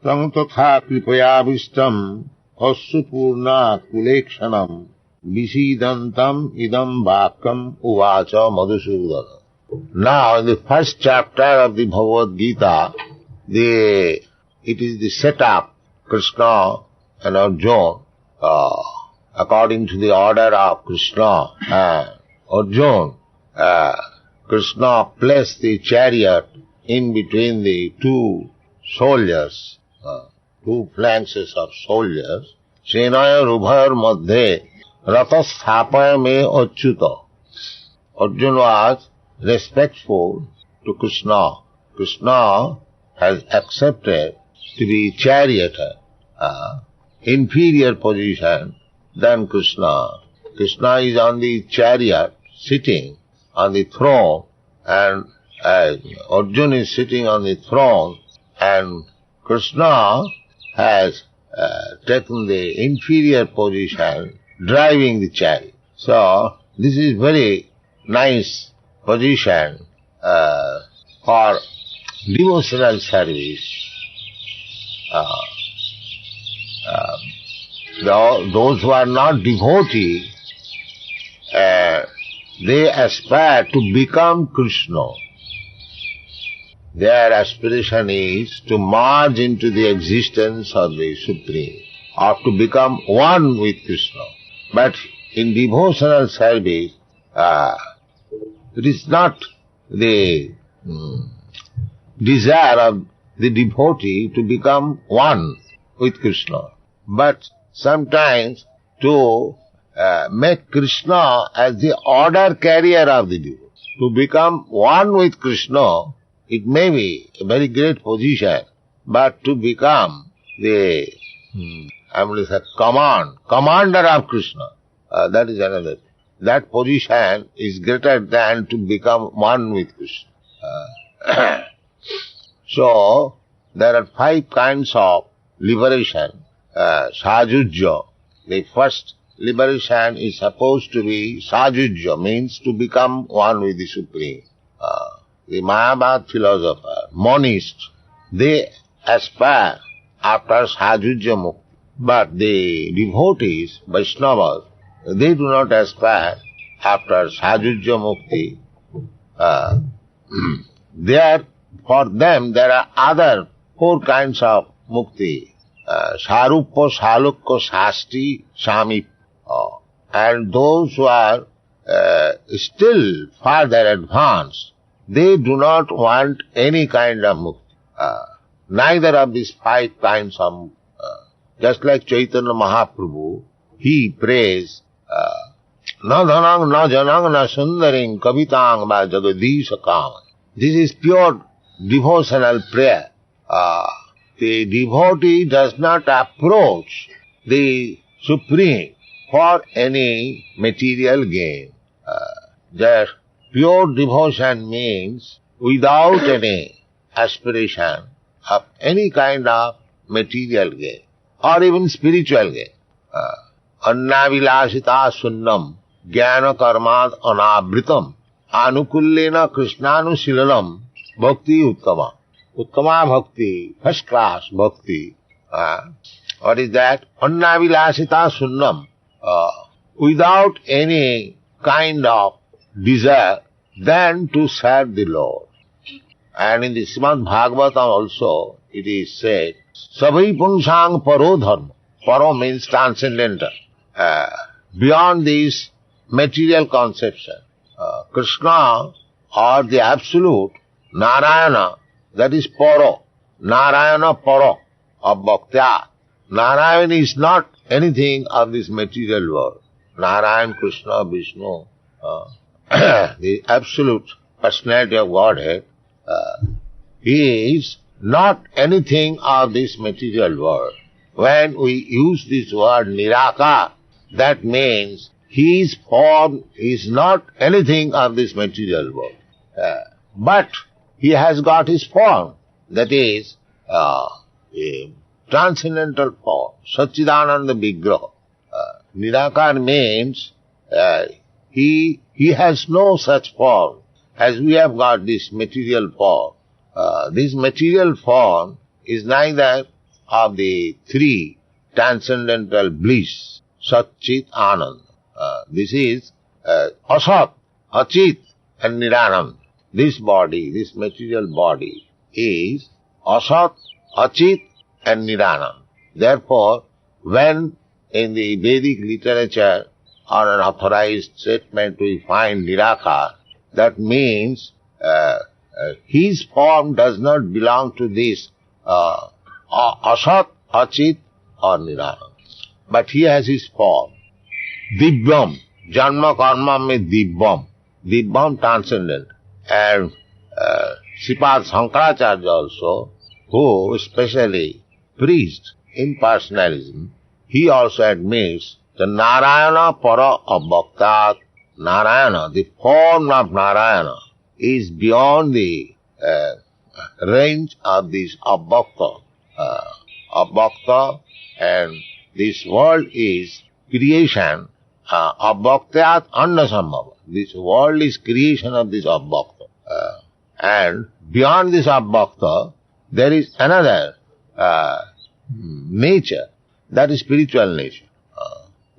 Tam tatha kripayavistam assu purna kulekshanam visidantam idam vakam uvacha madhusudana. Now, in the first chapter of the Bhagavad Gita, it is the setup, Krishna and Arjuna, according to the order of Krishna and Arjuna. Krishna placed the chariot in between the two soldiers, two flanks of soldiers. Senaya rubhar madhe ratasthapaya me achyuta. Arjuna was respectful to Krishna. Krishna has accepted to be charioteer, inferior position than Krishna. Krishna is on the chariot, sitting on the throne, and Arjuna is sitting on the throne, and Krishna has taken the inferior position, driving the chariot. So, this is very nice position for devotional service. Those who are not devotees, they aspire to become Krishna. Their aspiration is to merge into the existence of the Supreme, or to become one with Krishna. But in devotional service, it is not the desire of the devotee to become one with Krishna, but sometimes to make Krishna as the order carrier of the devotee. To become one with Krishna, it may be a very great position, but to become the commander of Krishna, that is another thing. That position is greater than to become one with Krishna. So, there are 5 kinds of liberation. Sajujya. The first liberation is supposed to be Sajujya, means to become one with the Supreme. The Mahabharata philosopher, monists, they aspire after Sajujya Mukti. But the devotees, Vaishnavas, they do not aspire after Sajujya Mukti. For them, there are other 4 kinds of mukti. Saruppa, Salukka, Sasti, Samip. And those who are still further advanced, they do not want any kind of mukti. Neither of these 5 kinds of just like Chaitanya Mahaprabhu, he prays, na dhanang, na janang, na sundaring, kavitang, va jagadisha kama. This is pure devotional prayer. The devotee does not approach the Supreme for any material gain. That pure devotion means without any aspiration of any kind of material gain or even spiritual gain. Annavilasita sunnam jnana karmad anavritam anukullena krishnanushilanam bhakti uttama. Uttama bhakti, first class bhakti. What is that? Annavilasita sunnam. Without any kind of desire than to serve the Lord. And in the Srimad Bhagavatam also it is said, Sabhi Punsang Paro Dharma. Paro means transcendental. Beyond this material conception, Krishna or the Absolute, Narayana, that is Paro. Narayana Paro of Bhaktya. Narayana is not anything of this material world. Narayana, Krishna, Vishnu, the Absolute Personality of Godhead, he is not anything of this material world. When we use this word Nirakar, that means his form is not anything of this material world. But he has got his form, that is a transcendental form, Satchidananda Vigraha. Nirakar means he has no such form as we have got this material form. This material form is neither of the three transcendental bliss, Sat Chit Anand. This is Asat, Achit and Niranand. This body, this material body is Asat, Achit and Niranand. Therefore, when in the Vedic literature or an authorized statement we find Nirakar, that means his form does not belong to this Asat, Achit or Niranand. But he has his form. Divyam, Janma Karma mein Divyam. Divyam transcendent. And Sripad Sankaracharya also, who especially preached impersonalism, he also admits the Narayana para abhaktat. Narayana, the form of Narayana, is beyond the range of this abhakta. Abhakta, and this world is creation. Abhaktat annasambhava. This world is creation of this abhakta. And beyond this abhakta, there is another nature, that is spiritual nature.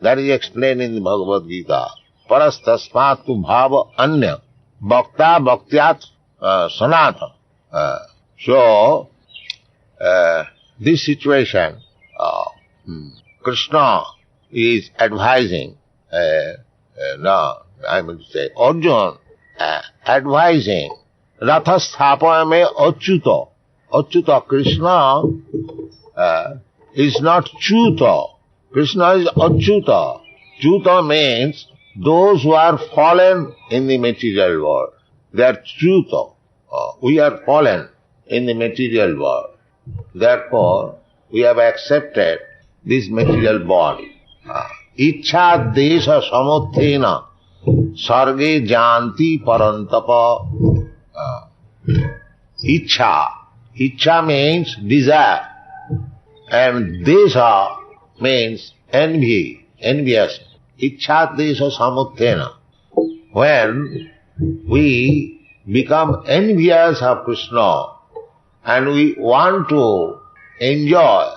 That is explained in the Bhagavad Gita. Parastasmatu bhava anya bhakta bhaktyat sanatana. So, this situation, Krishna is advising, Arjuna advising, Ratha sthapayame achyuta. Achyuta, Krishna is not Chuta. Krishna is Achyuta. Chuta means those who are fallen in the material world. They are Chuta. We are fallen in the material world. Therefore, we have accepted this material body. Ichha desha samuthena sarge janti parantapa. Ichha. Ichha means desire. And desha means envy, envious. Ichha desha samuthena. When we become envious of Krishna and we want to enjoy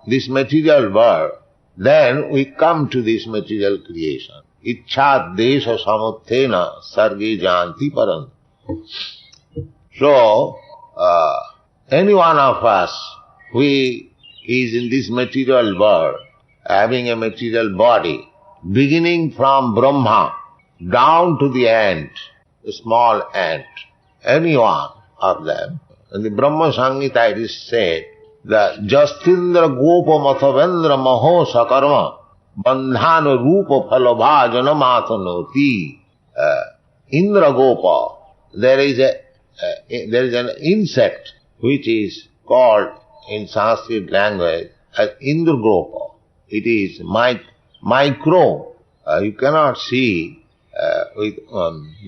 this material world, then we come to this material creation. Ichha desha samuthena sarge janti parant. So, any one of us who is in this material world, having a material body, beginning from Brahma down to the ant, a small ant, any one of them. In the Brahma Samhita it is said that Jastindra Gopa Mathavendra Maho Sakarma Bandhana Rupa Phalabhajana Matanoti. Indra Gopa, there is an insect which is called in Sanskrit language as Indra Gopa. It is micro. You cannot see with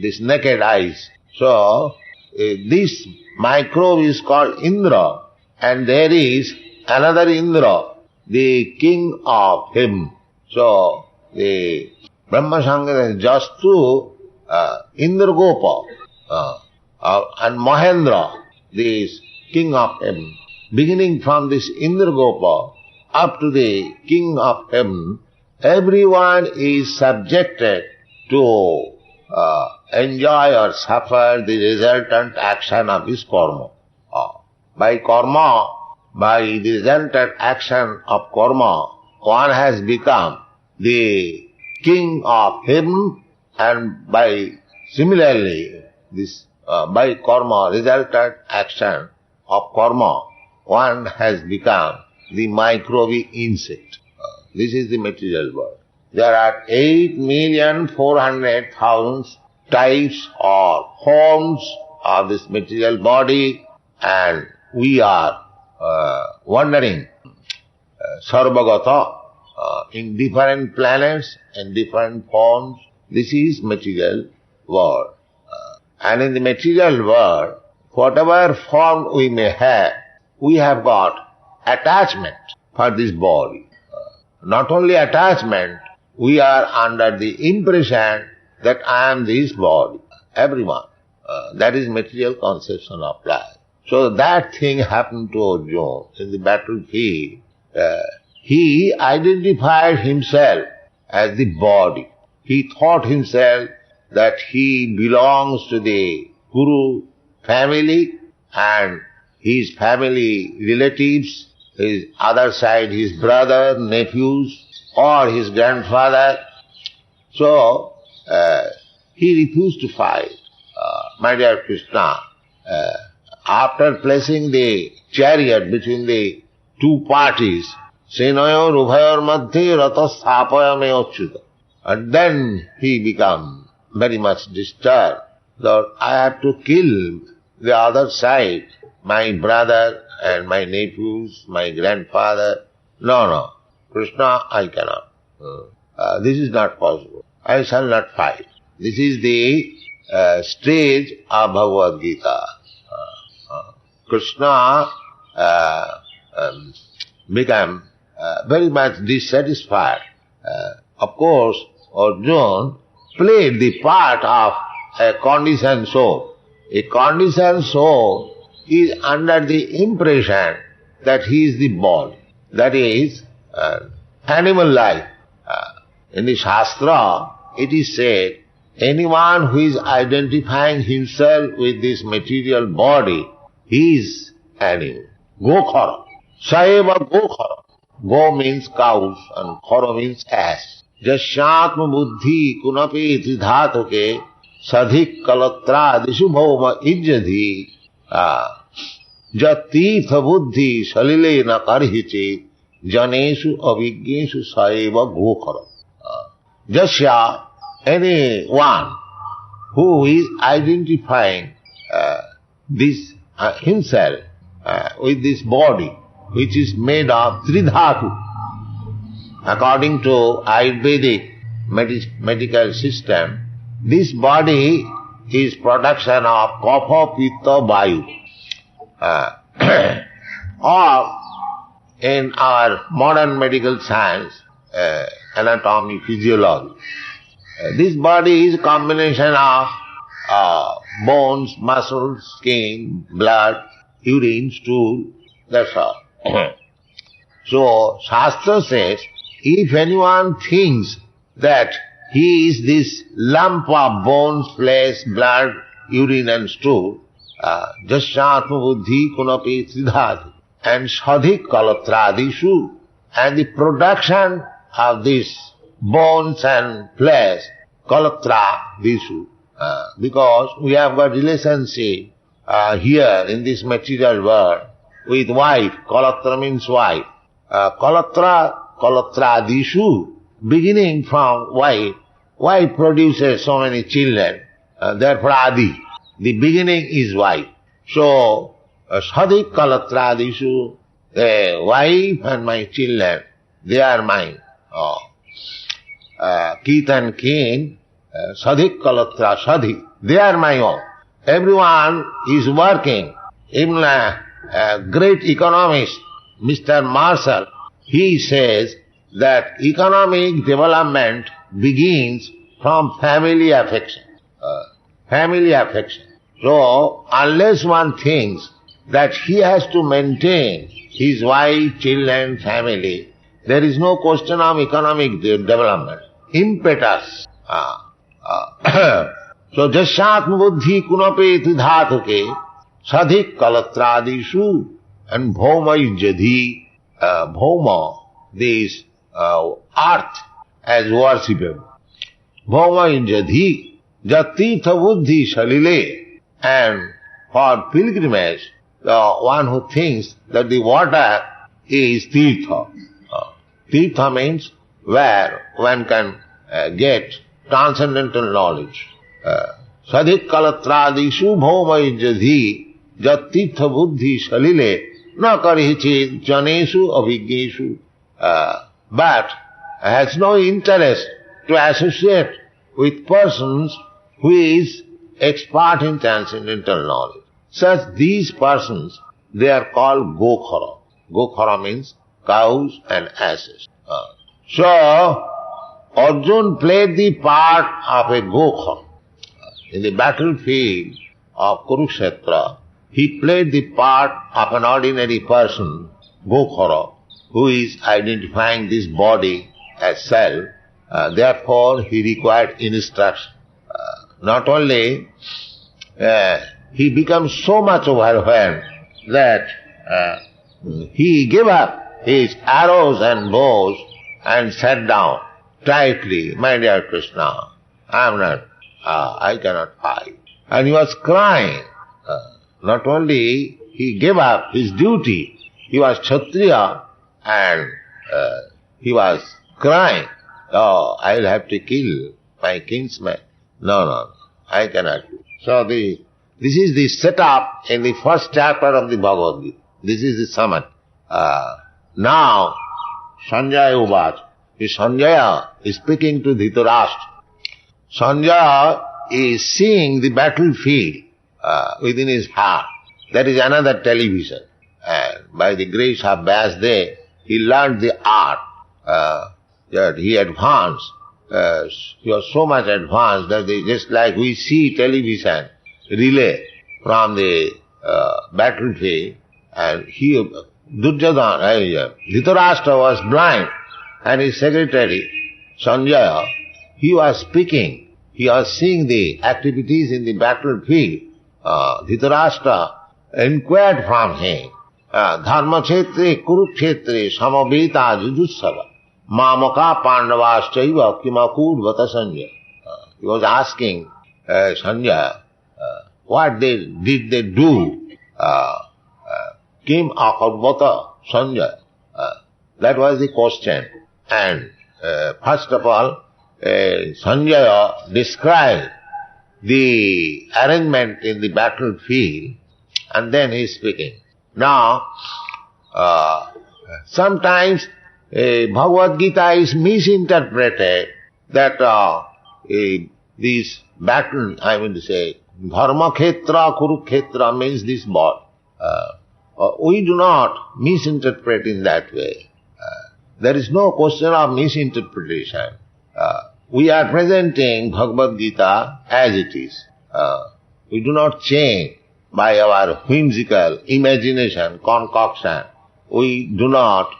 this naked eyes. So, this microbe is called Indra, and there is another Indra, the king of him. So, the Brahma Samhita is just to Indra Gopa and Mahendra, this king of heaven. Beginning from this Indra Gopa up to the king of heaven, everyone is subjected to enjoy or suffer the resultant action of his karma. By the resultant action of karma, one has become the king of heaven, and similarly, by karma, resultant action of karma, one has become the microbe insect. This is the material world. There are 8,400,000 types or forms of this material body, and we are wandering sarvagata in different planets and different forms. This is material world. And in the material world, whatever form we may have, we have got attachment for this body. Not only attachment, we are under the impression that I am this body. Everyone. That is material conception of life. So that thing happened to Arjuna in the battlefield. He identified himself as the body. He thought himself that he belongs to the Kuru family and his family relatives, his other side, his brother, nephews, or his grandfather. So he refused to fight. My dear Krishna, after placing the chariot between the two parties, Senoyor Ubhayor Madhye Ratasthapayame Achyuta. And then he became very much disturbed that I have to kill the other side, my brother and my nephews, my grandfather. No, Krishna, I cannot. This is not possible. I shall not fight. This is the stage of Bhagavad Gita. Krishna became very much dissatisfied. Of course, Arjuna played the part of a conditioned soul. A conditioned soul is under the impression that he is the body. That is, animal life. In the Shastra, it is said, anyone who is identifying himself with this material body, he is animal. Gokhara. Saeva gokhara. Go means cows and khara means ass. Jasyatma buddhi kunape tridhatuke sadhik kalatra dishu bhauma ijjadhi jatirtha buddhi salile na karhiche janeshu avijneshu saeva gokhara. Jasya, anyone who is identifying this himself with this body, which is made of tridhatu. According to Ayurvedic medical system, this body is production of kapha, pitta, vayu. Or in our modern medical science, anatomy, physiology, this body is a combination of bones, muscles, skin, blood, urine, stool, that's all. So, Shastra says, if anyone thinks that he is this lump of bones, flesh, blood, urine and stool, jasyatma buddhi kunapi tridhati, and sadhik kalatradishu, and the production of this bones and flesh, kalatradishu, because we have got relationship here in this material world with wife. Kalatra means wife. Kalatradishu, beginning from wife. Wife produces so many children, therefore Adi. The beginning is wife. So, sadhik kalatradishu, the wife and my children, they are mine. Kith and kin, sadhik kalatra sadhik, they are my own. Everyone is working. Even a great economist, Mr. Marshall, he says that economic development begins from family affection. Family affection. So, unless one thinks that he has to maintain his wife, children, family, there is no question of economic development. Impetus. So, jasyatma buddhi kunape tridhatuke sadhik kalatradishu and bhauma ijjadhi. Bhauma, this earth as worshipable. Bhauma ijjadhi jatirtha buddhi salile. And for pilgrimage, the one who thinks that the water is tirtha. Tirtha means where one can get transcendental knowledge. Sadhik kalatradishu bhauma ijjadhi jatirtha buddhi salile na karihi janeshu avijneshu. But has no interest to associate with persons who is expert in transcendental knowledge. Such these persons, they are called gokhara. Gokhara means cows and asses. So, Arjuna played the part of a gokhara. In the battlefield of Kurukshetra, he played the part of an ordinary person, Gokhara, who is identifying this body as self. Therefore, he required instruction. Not only he becomes so much overwhelmed that he gave up his arrows and bows and sat down tightly. My dear Krishna, I cannot fight. And he was crying. Not only he gave up his duty, he was Kshatriya, and he was crying, "Oh, I will have to kill my kinsman. No, I cannot do." So this is the setup in the first chapter of the Bhagavad Gita. This is the summary. Now, Sanjaya Uvacha. Sanjaya is speaking to Dhritarashtra. Sanjaya is seeing the battlefield within his heart. That is another television. And by the grace of Vyasdev, he learned the art that he advanced. He was so much advanced that just like we see television relay from the battlefield, and Dhritarashtra was blind, and his secretary, Sanjaya, he was speaking. He was seeing the activities in the battlefield. Dhritarashtra inquired from him, Dharma Kshetre Kurukshetre Samaveta Jujussava Mamaka Pandavas Chaiva Kimakur Vata Sanjaya. He was asking Sanjaya, what did they do? Kim Akadvata Sanjaya. That was the question. And first of all, Sanjaya described the arrangement in the battlefield, and then he is speaking. Now, sometimes Bhagavad Gita is misinterpreted that this battle, Dharma Khetra, Kurukhetra means this body. We do not misinterpret in that way. There is no question of misinterpretation. We are presenting Bhagavad Gita as it is. We do not change by our whimsical imagination, concoction. We do not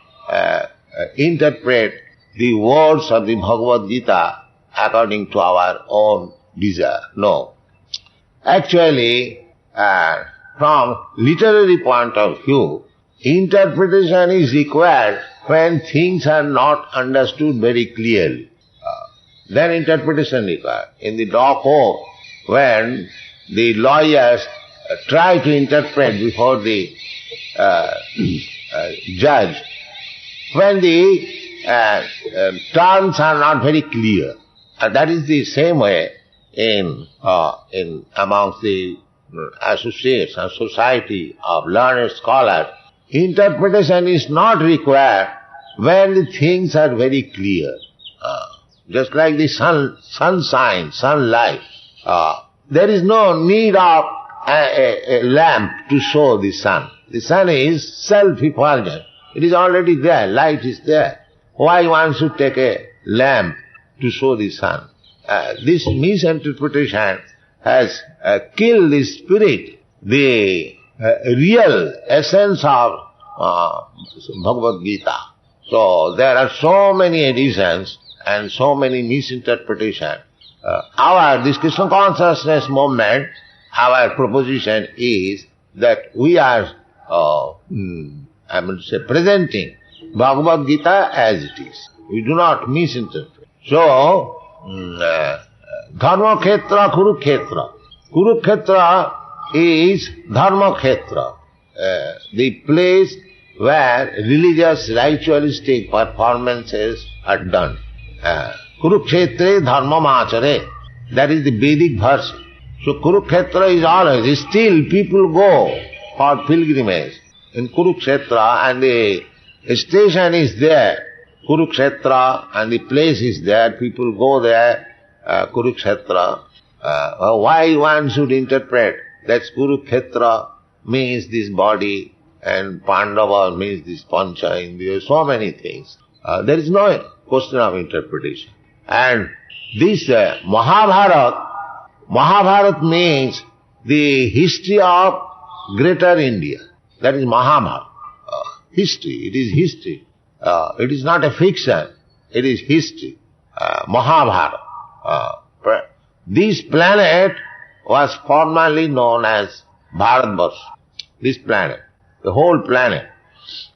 interpret the words of the Bhagavad Gita according to our own desire. No. Actually, from literary point of view, interpretation is required when things are not understood very clearly. Then interpretation required. In the law court, when the lawyers try to interpret before the judge, when the terms are not very clear. That is the same way in amongst the associates and society of learned scholars. Interpretation is not required when the things are very clear. Just like the sunshine, sunlight. There is no need of a lamp to show the sun. The sun is self-effulgent. It is already there, light is there. Why one should take a lamp to show the sun? This misinterpretation has killed the spirit, the real essence of Bhagavad Gita. So there are so many editions and so many misinterpretations. This Krishna consciousness movement, our proposition is that we are, presenting Bhagavad Gita as it is. We do not misinterpret. So, Dharma Khetra, Kurukhetra. Kurukhetra is Dharma Khetra, the place where religious, ritualistic performances are done. Kurukshetre Dharma Machare. That is the Vedic verse. So Kurukshetra is always, still people go for pilgrimage in Kurukshetra, and the station is there, Kurukshetra, and the place is there, people go there, Kurukshetra. Why one should interpret that Kurukshetra means this body and Pandava means this Pancha Indriya, so many things. There is no question of interpretation. And this Mahabharata means the history of greater India. That is Mahabharata. History, it is history. It is not a fiction, it is history. Mahabharata. This planet was formerly known as Bharatvarsha. This planet, the whole planet.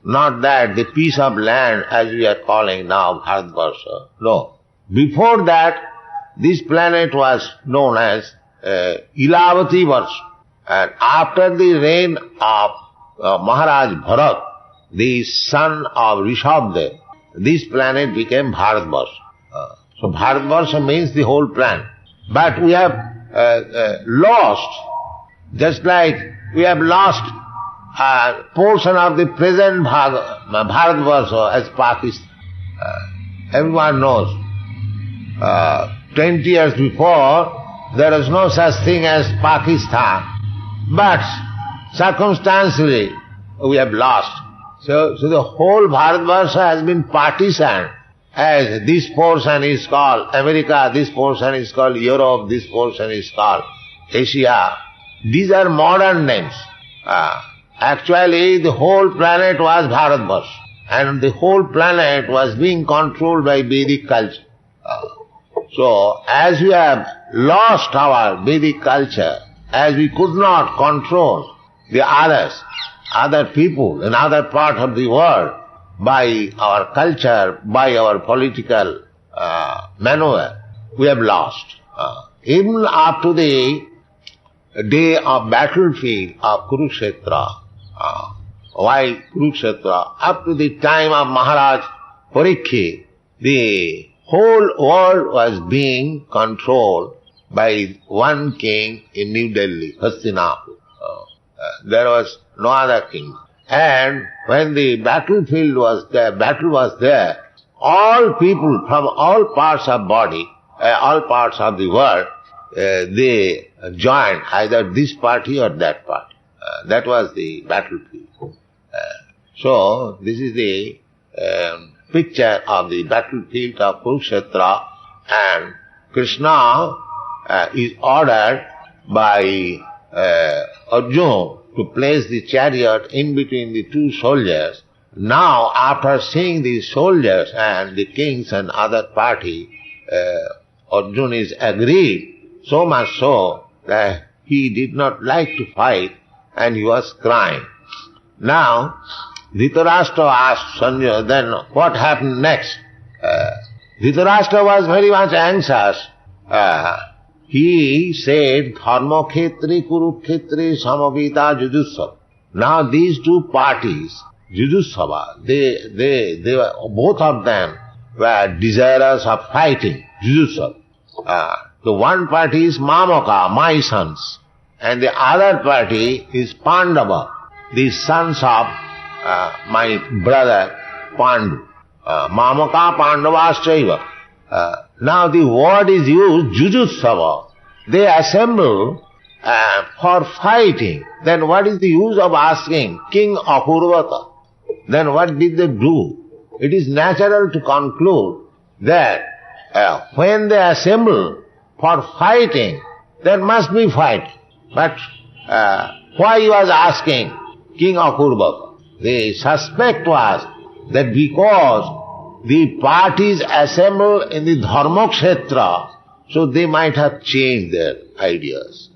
Not that the piece of land as we are calling now Bharatvarsha. No. Before that, this planet was known as Ilavati Varsha. And after the reign of Maharaj Bharat, the son of Rishabdev, this planet became Bharatvarsha. So Bharatvarsha means the whole planet. But we have lost, just like we have lost a portion of the present Bharatvarsha as Pakistan. Everyone knows. 20 years before, there was no such thing as Pakistan. But circumstantially, we have lost. So the whole Bharatvarsha has been partitioned, as this portion is called America, this portion is called Europe, this portion is called Asia. These are modern names. Actually, the whole planet was Bharatvarsha, and the whole planet was being controlled by Vedic culture. So, as we have lost our Vedic culture, as we could not control the other people in other parts of the world by our culture, by our political maneuver, we have lost. Even up to the day of battlefield of Kurukshetra, why Kurukshetra? Up to the time of Maharaj Parikshit, the whole world was being controlled by one king in New Delhi, Hastinapur. There was no other king. And when the battle was there, all people from all parts of all parts of the world, they joined either this party or that party. That was the battlefield. So this is the picture of the battlefield of Kurukshetra, and Krishna is ordered by Arjuna to place the chariot in between the two soldiers. Now, after seeing the soldiers and the kings and other party, Arjuna is agreed, so much so that he did not like to fight and he was crying. Now, Dhritarashtra asked Sanjay, then what happened next? Dhritarashtra was very much anxious. He said, Dharma Khetri Kurukhetri Samavita Jujutsav. Now these two parties, Jujutsav, they were, both of them were desirous of fighting, Jujutsav. The one party is Mamaka, my sons, and the other party is Pandava, the sons of my brother Pandu. Mamaka Pandavaschaiva. Now the word is used, Jujutsava. They assemble for fighting. Then what is the use of asking King Apurvata? Then what did they do? It is natural to conclude that when they assemble for fighting, there must be fighting. But why he was asking King Apurvata? The suspect was that because the parties assemble in the Dharmakshetra, so they might have changed their ideas.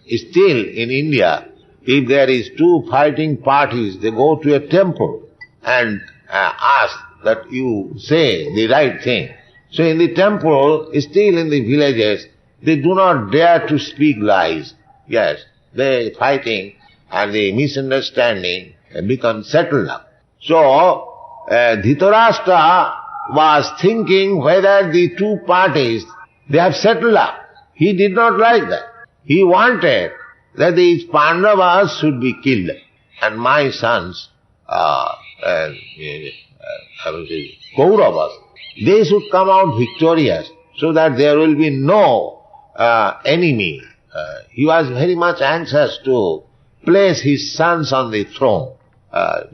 Still in India, if there is two fighting parties, they go to a temple and ask that you say the right thing. So in the temple, still in the villages, they do not dare to speak lies. Yes, they fighting and the misunderstanding become settled up. So, Dhritarashtra was thinking whether the two parties, they have settled up. He did not like that. He wanted that these Pandavas should be killed and my sons, Kauravas, they should come out victorious so that there will be no enemy. He was very much anxious to place his sons on the throne.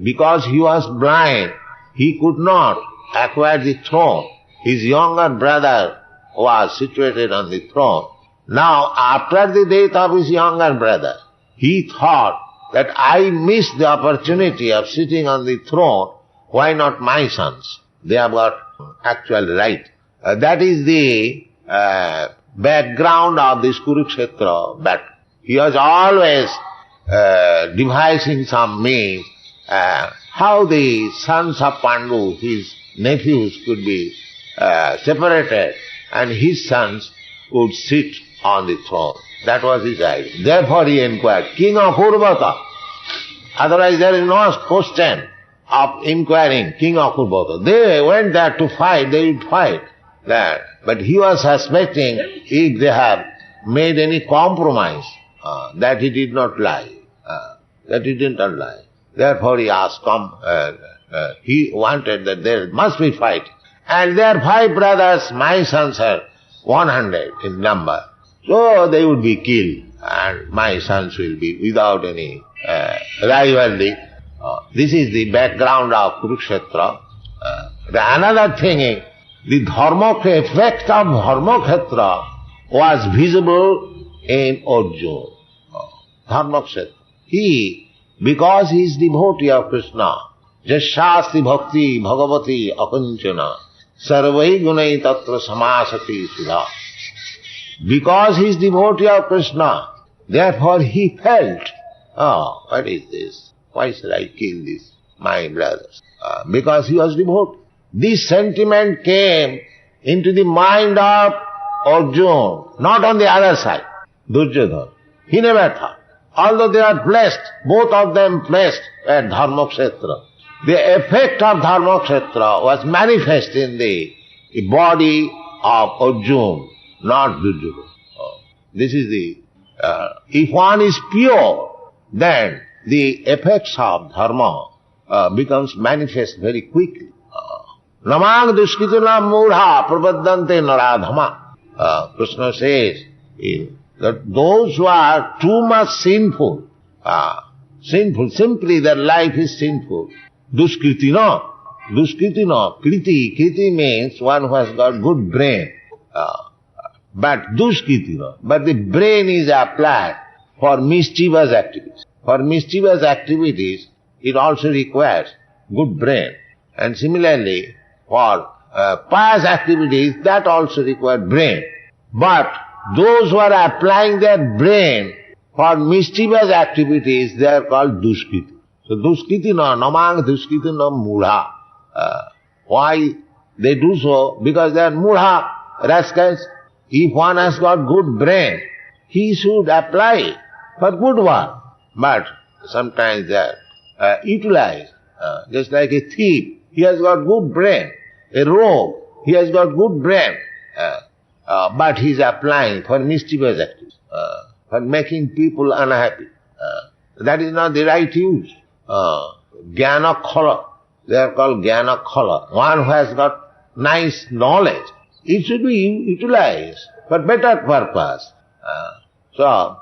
Because he was blind, he could not acquire the throne. His younger brother was situated on the throne. Now, after the death of his younger brother, he thought that I missed the opportunity of sitting on the throne, why not my sons? They have got actual right. That is the background of this Kurukshetra battle. He was always devising some means how the sons of Pandu, his nephews, could be separated and his sons would sit on the throne. That was his idea. Therefore he inquired, King of Urvata. Otherwise there is no question of inquiring, King of Urvata. They went there to fight, they would fight there. But he was suspecting if they have made any compromise, that he did not lie. That he did not lie. Therefore he asked, he wanted that there must be fight. And there are 5 brothers, my sons are 100 in number. So they would be killed and my sons will be without any rivalry. This is the background of Kurukshetra. Another thing is, the effect of Dharmakhetra was visible in Arjuna. Dharmakhetra. He, because he is devotee of Krishna, Jashasti Bhakti Bhagavati Akanchana Sarvai Gunai Tatra Samasati Sudha. Because he is devotee of Krishna, therefore he felt, what is this? Why should I kill this, my brothers? Because he was devotee. This sentiment came into the mind of Arjuna, not on the other side, Duryodhana. He never thought. Although they are blessed, both of them blessed at Dharmaksetra. The effect of Dharmaksetra was manifest in the body of Arjuna, not Duryodhana. This is the, if one is pure, then the effects of dharma becomes manifest very quickly. Namang duskituna mudha prabhaddante naradhama. Krishna says that those who are too much sinful, simply their life is sinful. Duskritina, kriti means one who has got good brain. But duskritina, but the brain is applied for mischievous activities. For mischievous activities, it also requires good brain. And similarly, for pious activities, that also requires brain. But those who are applying their brain for mischievous activities, they are called duskriti. So duskritina, namang duskritina mudha. Why they do so? Because they are mudha, rascals. If one has got good brain, he should apply for good one. But sometimes they are utilized, just like a thief. He has got good brain. A rogue, he has got good brain. But he is applying for mischievous activities, for making people unhappy. That is not the right use. Jnana khala. They are called jnana khala. One who has got nice knowledge, it should be utilized for better purpose. So,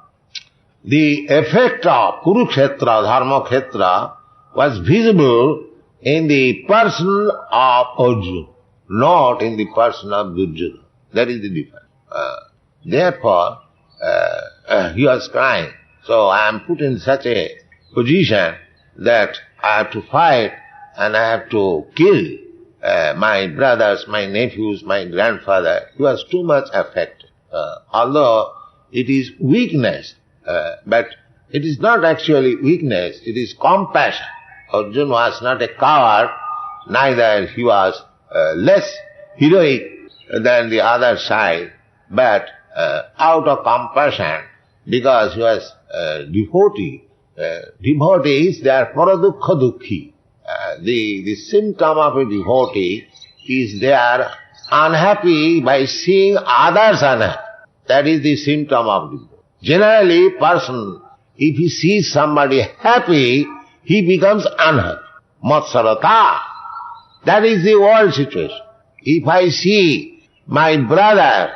the effect of Kurukshetra, Dharmakhetra, was visible in the person of Arjuna, not in the person of Duryodhana. That is the difference. Therefore, he was crying. So I am put in such a position that I have to fight and I have to kill my brothers, my nephews, my grandfather. He was too much affected. Although it is weakness, but it is not actually weakness, it is compassion. Arjuna was not a coward, neither he was less heroic than the other side, but out of compassion, because he was devotee. Devotees, they are paradukha dukhi. The symptom of a devotee is they are unhappy by seeing others unhappy. That is the symptom of devotee. Generally, person, if he sees somebody happy, he becomes unhappy. Matsarata. That is the world situation. If I see my brother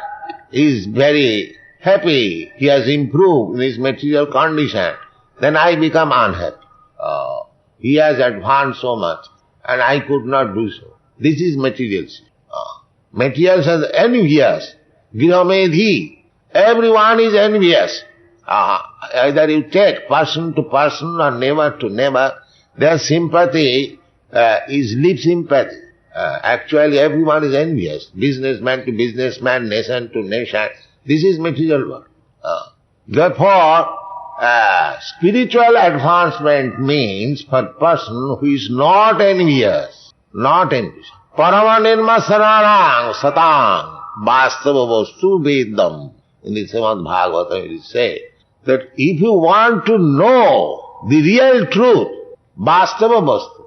is very happy, he has improved in his material condition, then I become unhappy. He has advanced so much, and I could not do so. This is materialism. Materials are envious. Grihamedhi. Everyone is envious. Either you take person to person or neighbor to neighbor, their sympathy is lip sympathy. Actually everyone is envious. Businessman to businessman, nation to nation. This is material world. Therefore, spiritual advancement means for person who is not envious, not envious. Paramanirma saranang satang vastava vastu vedam. In the Srimad Bhagavatam it is said that if you want to know the real truth, vastava vastu,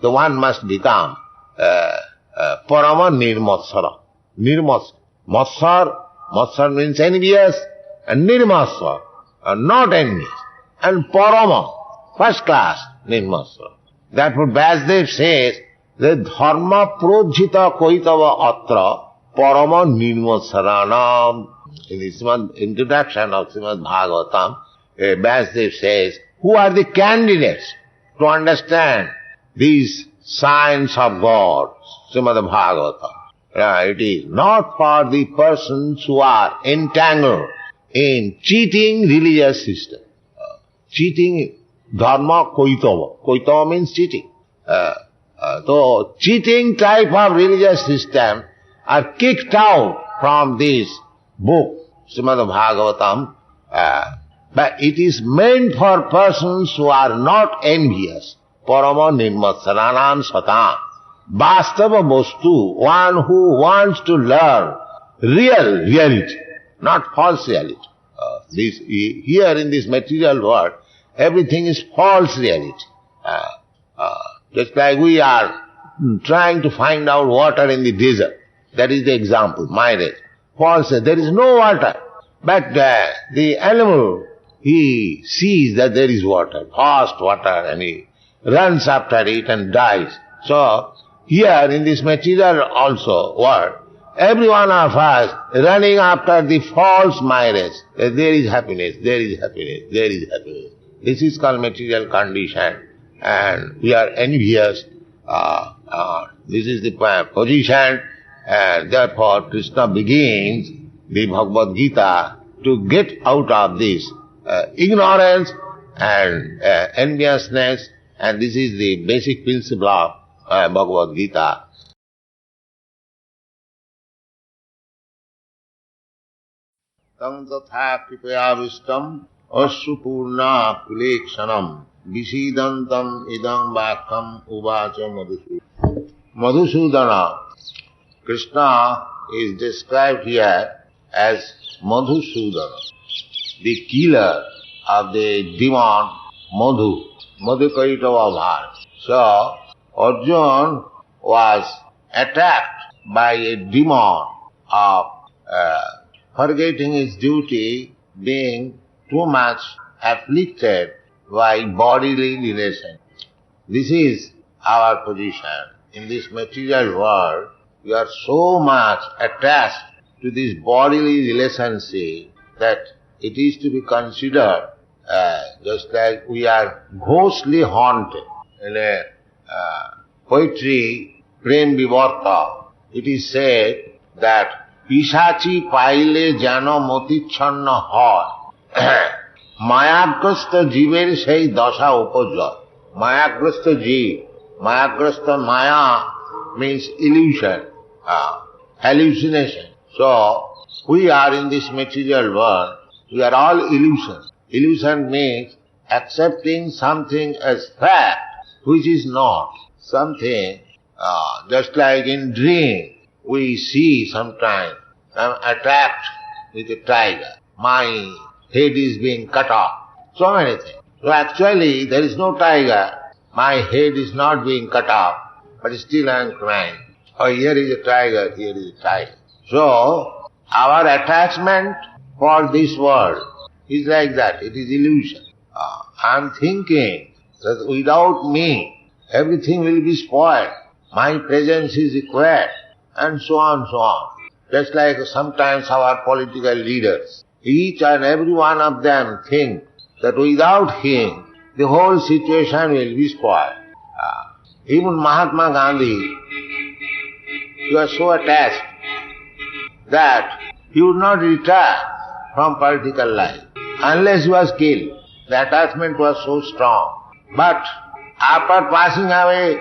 the one must become parama nirmatsara. Nirmatsara. Matsar means envious, and nirmatsara, not envious. And parama, first class nirmatsara. Therefore Vyasdev says that dharma projhita koitava atra parama nirmatsaranam. In the introduction of Srimad Bhagavatam, Vyasdev says, who are the candidates to understand these signs of God? Srimad Bhagavatam. It is not for the persons who are entangled in cheating religious system. Cheating dharma koitava. Koitava means cheating. So cheating type of religious system are kicked out from this book, Srimad Bhagavatam. But it is meant for persons who are not envious. Parama nirmatsaranam satam. Vastava vastu, one who wants to learn real reality, not false reality. Here in this material world, everything is false reality. Just like we are trying to find out water in the desert. That is the example, marriage. False, there is no water. But the animal, he sees that there is water, vast water, and he runs after it and dies. So, here in this material also world, every one of us running after the false marriage. There is happiness, there is happiness, there is happiness. This is called material condition, and we are envious. This is the position, and therefore Krishna begins the Bhagavad Gita to get out of this ignorance and enviousness, and this is the basic principle of Bhagavad Gita. Tam tatha kripayavistam asupurna kulekshanam visidantam idam vakam uvacha madhusudana. Madhusudana, Krishna is described here as Madhusudana, the killer of the demon Madhu, Madhukaitava Bhar. So, Arjuna was attacked by a demon of forgetting his duty, being too much afflicted by bodily relation. This is our position. In this material world, we are so much attached to this bodily relationship that it is to be considered just like we are ghostly haunted. In a poetry, Prem Vivarta, it is said that Pishachi paile jano motichanna hoy mayagrasta jiver sei dasha upajoy. Mayagrasta jiv, mayagrasta maya means illusion, hallucination. So, we are in this material world, we are all illusion. Illusion means accepting something as fact, which is not. Something, just like in dream, we see sometimes, I'm attacked with a tiger. My head is being cut off. So many things. So actually, there is no tiger. My head is not being cut off, but still I am crying. Oh, here is a tiger, here is a tiger. So, our attachment for this world is like that. It is illusion. I am thinking that without me, everything will be spoiled. My presence is required, and so on, so on. Just like sometimes our political leaders, each and every one of them think that without him, the whole situation will be spoiled. Even Mahatma Gandhi, he was so attached that he would not retire from political life unless he was killed. The attachment was so strong. But after passing away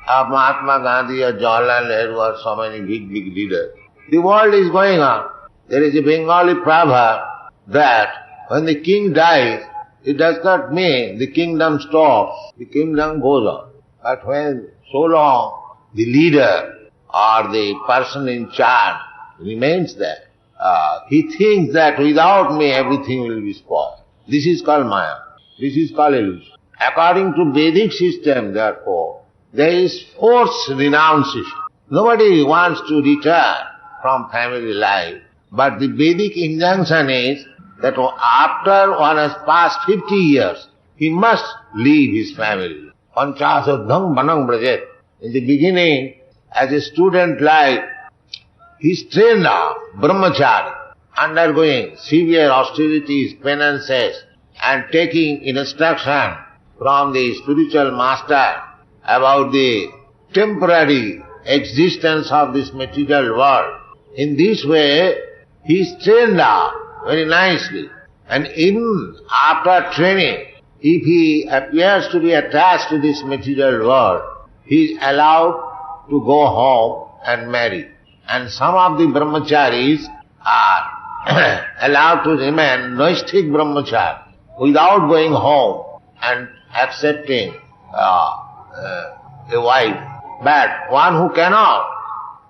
of Mahatma Gandhi or Jawaharlal Nehru or so many big leaders, the world is going on. There is a Bengali proverb that when the king dies, it does not mean the kingdom stops, the kingdom goes on. But when so long the leader or the person in charge remains there, he thinks that without me everything will be spoiled. This is called Maya. This is called illusion. According to Vedic system, therefore, there is forced renunciation. Nobody wants to return from family life. But the Vedic injunction is that after one has passed 50 years, he must leave his family. Panchasadham banang brajet. In the beginning, as a student life, he is trained up, brahmachari, undergoing severe austerities, penances, and taking instruction from the spiritual master about the temporary existence of this material world. In this way, he is trained up very nicely. And even after training, if he appears to be attached to this material world, he is allowed to go home and marry. And some of the brahmacharis are allowed to remain noistic brahmachari without going home and accepting a wife. But one who cannot,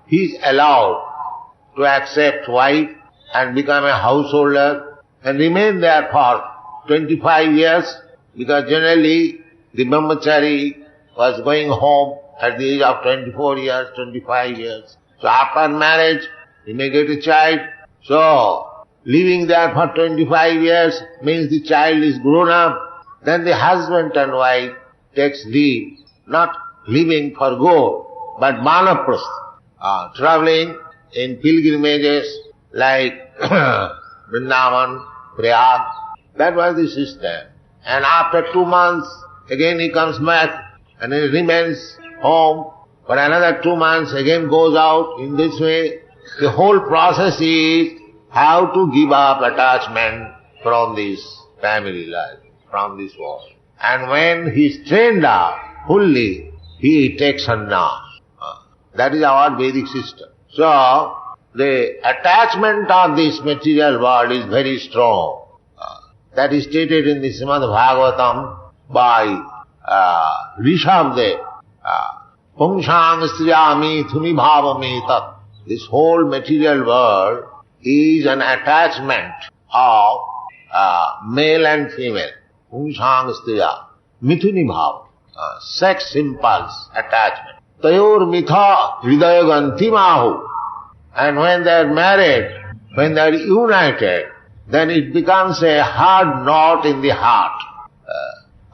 he is allowed to accept wife and become a householder and remain there for 25 years, because generally the brahmachari was going home at the age of 24 years, 25 years. So after marriage, he may get a child. So living there for 25 years means the child is grown up. Then the husband and wife takes leave, not living for good, but vanaprastha, traveling in pilgrimages like Vrindavan, Prayag. That was the system. And after 2 months, again he comes back and he remains home. For another 2 months, again goes out. In this way, the whole process is how to give up attachment from this family life, from this world. And when he is trained up fully, he takes sannyas. That is our Vedic system. So, the attachment of this material world is very strong. That is stated in the Srimad Bhagavatam by Rishabdev. Pungsang striyami thuni bhavami tat. This whole material world is an attachment of male and female. Pungsang striya mithuni bhav. Sex impulse attachment. Tayor mitha hridayaganti mahu. And when they are married, when they are united, then it becomes a hard knot in the heart.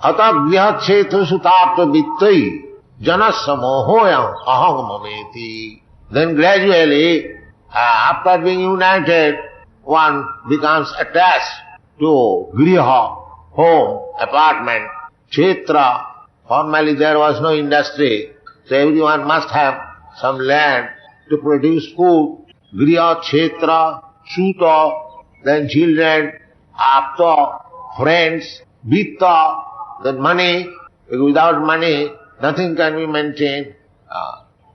Atat grihat chetu sutapta vittai janasya mohoyam aham mameti. Then gradually, after being united, one becomes attached to griha, home, apartment, kshetra. Formerly there was no industry, so everyone must have some land to produce food. Griha, kshetra, suta, then children, apta, friends, vitta, then money. Without money, nothing can be maintained.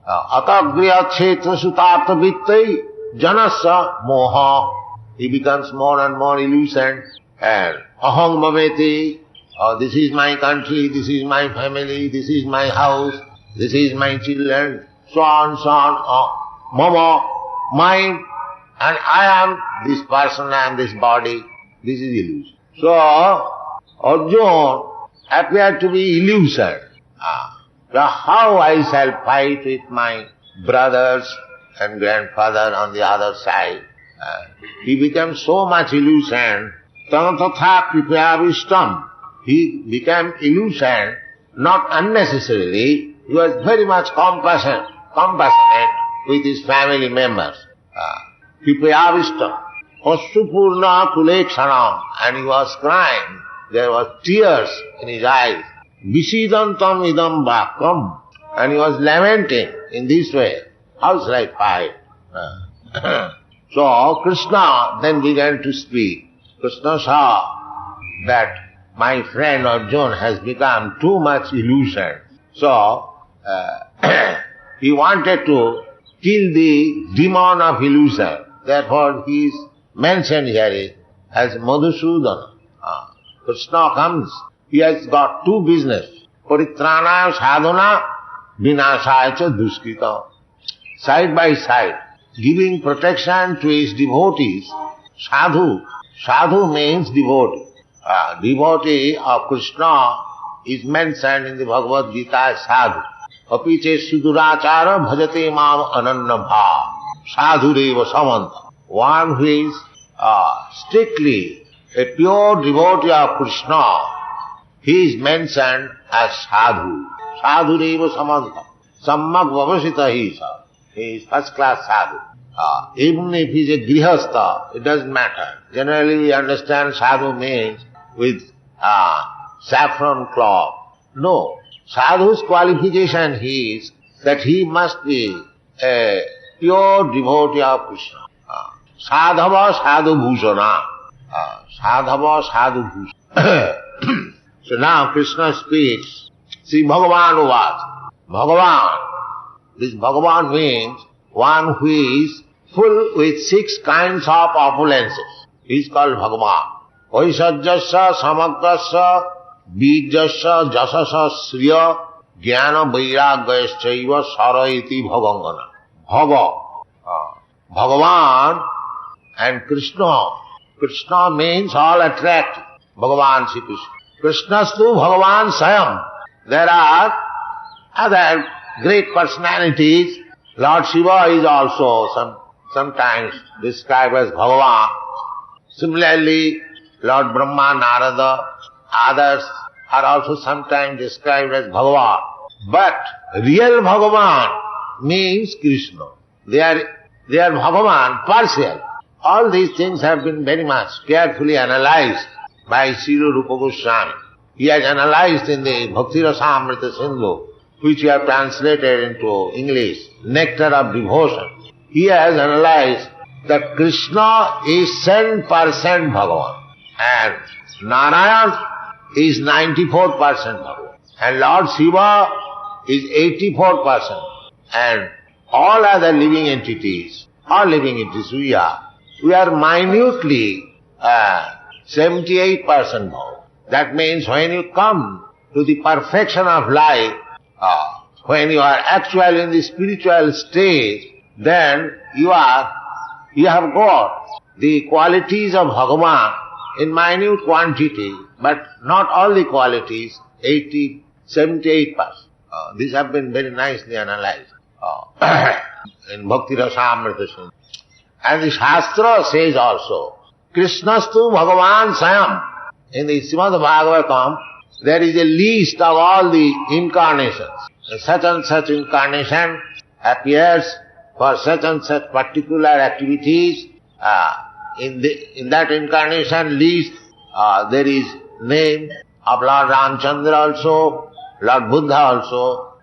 Atak griha kshetra sutapta vittai janasya moha. He becomes more and more illusioned. And aham mameti, this is my country, this is my family, this is my house, this is my children, so on, so on. Mama, mine, and I am this person, I am this body. This is illusion. So, Arjuna appeared to be illusion. So how I shall fight with my brothers and grandfather on the other side? He became so much illusion. Tanathatha kripayavistam. He became illusion, not unnecessarily. He was very much compassionate with his family members. Kripayavistam. Asupurna kulekshanam. And he was crying. There was tears in his eyes. Visidantam idam bhakam. And he was lamenting in this way. How shall I fight? So Krishna then began to speak. Krishna saw that my friend Arjuna has become too much illusion. So, he wanted to kill the demon of illusion. Therefore, he is mentioned here as Madhusudana. Krishna comes, he has got two business. Paritranaya sadhana, vinashaya cha duskrita. Side by side, giving protection to his devotees. Sadhu. Sadhu means devotee. Devotee of Krishna is mentioned in the Bhagavad Gita as sadhu. Apiche sudurachara bhajate mam ananya bhav. Sadhu deva samanta. One who is strictly a pure devotee of Krishna, he is mentioned as sadhu. Sadhu deva samanta. Sammak vavasita he is first class sadhu. Even if he is a grihastha, it doesn't matter. Generally we understand sadhu means with saffron cloth. No. Sadhu's qualification is that he must be a pure devotee of Krishna. Sadhava sadhu bhusana. Sadhava sadhu bhusana. So now Krishna speaks. See, Bhagavan Uvacha. Bhagavan. This Bhagavan means one who is full with 6 kinds of opulences. He is called Bhagavan. Vaisajyasya, samagrasya, bijasya, jasasya, sriya, jnana, vairagyayasya, saraiti bhavangana. Bhagavan and Krishna. Krishna means all attractive. Bhagavan Sri Krishna. Krishnastu Bhagavan Sayam. There are other great personalities. Lord Shiva is also sometimes described as Bhagavan. Similarly, Lord Brahma, Narada, others are also sometimes described as Bhagavan. But real Bhagavan means Krishna. They are Bhagavan, partial. All these things have been very much carefully analyzed by Srila Rupa Goswami. He has analyzed in the Bhakti Rasamrita Sindhu, which we have translated into English, Nectar of Devotion. He has analyzed that Krishna is 10% Bhagavan and Narayana is 94% Bhagavan and Lord Shiva is 84% and all other living entities, we are minutely 78% Bhagavan. That means when you come to the perfection of life, when you are actually in the spiritual stage, then you have got the qualities of Bhagavan in minute quantity, but not all the qualities, 78%. These have been very nicely analyzed in Bhakti Rasamrita Sindhu. And the Shastra says also, Krishnastu Bhagavan Sayam. In the Srimad Bhagavatam, there is a list of all the incarnations. Such and such incarnation appears for such and such particular activities. In that incarnation list, there is name of Lord Ramchandra also, Lord Buddha also.